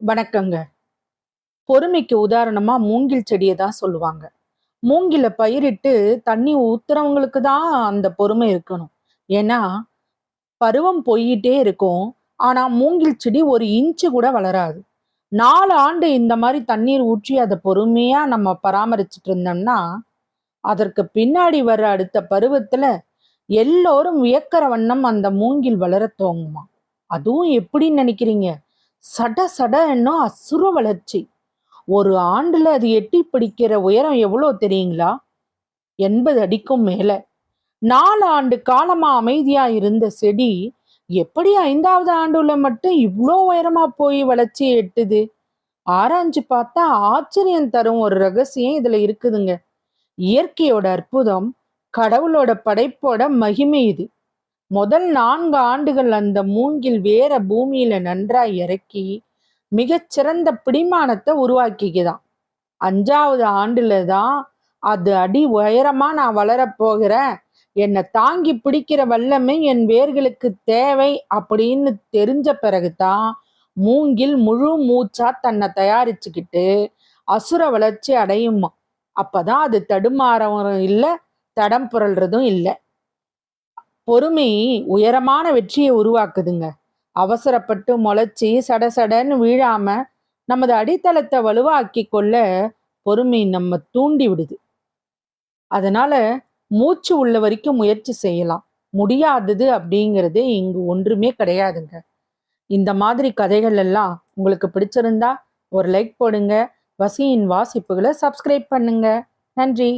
வணக்கங்க. பொறுமைக்கு உதாரணமா மூங்கில் செடியை தான் சொல்லுவாங்க. மூங்கில பயிரிட்டு தண்ணி ஊத்துறவங்களுக்கு தான் அந்த பொறுமை இருக்கணும். ஏன்னா, பருவம் போயிட்டே இருக்கும். ஆனா, மூங்கில் செடி ஒரு இன்ச்சு கூட வளராது. 4 ஆண்டு இந்த மாரி தண்ணீர் ஊற்றி அத பொறுமையா நம்ம பராமரிச்சுட்டு இருந்தோம்னா, அதற்கு பின்னாடி வர அடுத்த பருவத்துல எல்லோரும் வியக்கிற வண்ணம் அந்த மூங்கில் வளரத் துவங்குமாம். அதுவும் எப்படின்னு நினைக்கிறீங்க? சட சடன்னு அசுர வளர்ச்சி. ஒரு ஆண்டுல அது எட்டி பிடிக்கிற உயரம் எவ்வளோ தெரியுங்களா? 80 அடிக்கும் மேல. 4 ஆண்டு காலமா அமைதியா இருந்த செடி எப்படி 5வது ஆண்டுல மட்டும் இவ்ளோ உயரமா போய் வளர்ச்சி எட்டுது? ஆராய்ஞ்சு பார்த்தா ஆச்சரியம் தரும் ஒரு ரகசியம் இதுல இருக்குதுங்க. இயற்கையோட அற்புதம், கடவுளோட படைப்போட மகிமை இது. முதல் 4 ஆண்டுகள் அந்த மூங்கில் வேற பூமியில நன்றாய் இறக்கி மிகச்சிறந்த பிடிமானத்தை உருவாக்கிக்குதாம். 5வது ஆண்டுல தான் அது அடி உயரமா நான் வளரப் போகிறேன், என்னை தாங்கி பிடிக்கிற வல்லமை என் வேர்களுக்கு தேவை அப்படின்னு தெரிஞ்ச பிறகுதான் மூங்கில் முழு மூச்சா தன்னை தயாரிச்சுக்கிட்டு அசுர வளர்ச்சி அடையுமா. அப்பதான் அது தடுமாறவும் இல்லை, தடம் புரள்றதும் இல்லை. பொறுமை உயரமான வெற்றியை உருவாக்குதுங்க. அவசரப்பட்டு முளைச்சி சடசடன்னு வீழாம நமது அடித்தளத்தை வலுவாக்கி கொள்ள பொறுமை நம்ம தூண்டி விடுது. அதனால மூச்சு உள்ள வரைக்கும் முயற்சி செய்யலாம். முடியாதது அப்படிங்கிறது இங்கு ஒன்றுமே கிடையாதுங்க. இந்த மாதிரி கதைகள் எல்லாம் உங்களுக்கு பிடிச்சிருந்தா ஒரு லைக் போடுங்க. வசியின் வாசிப்புகளை சப்ஸ்கிரைப் பண்ணுங்க. நன்றி.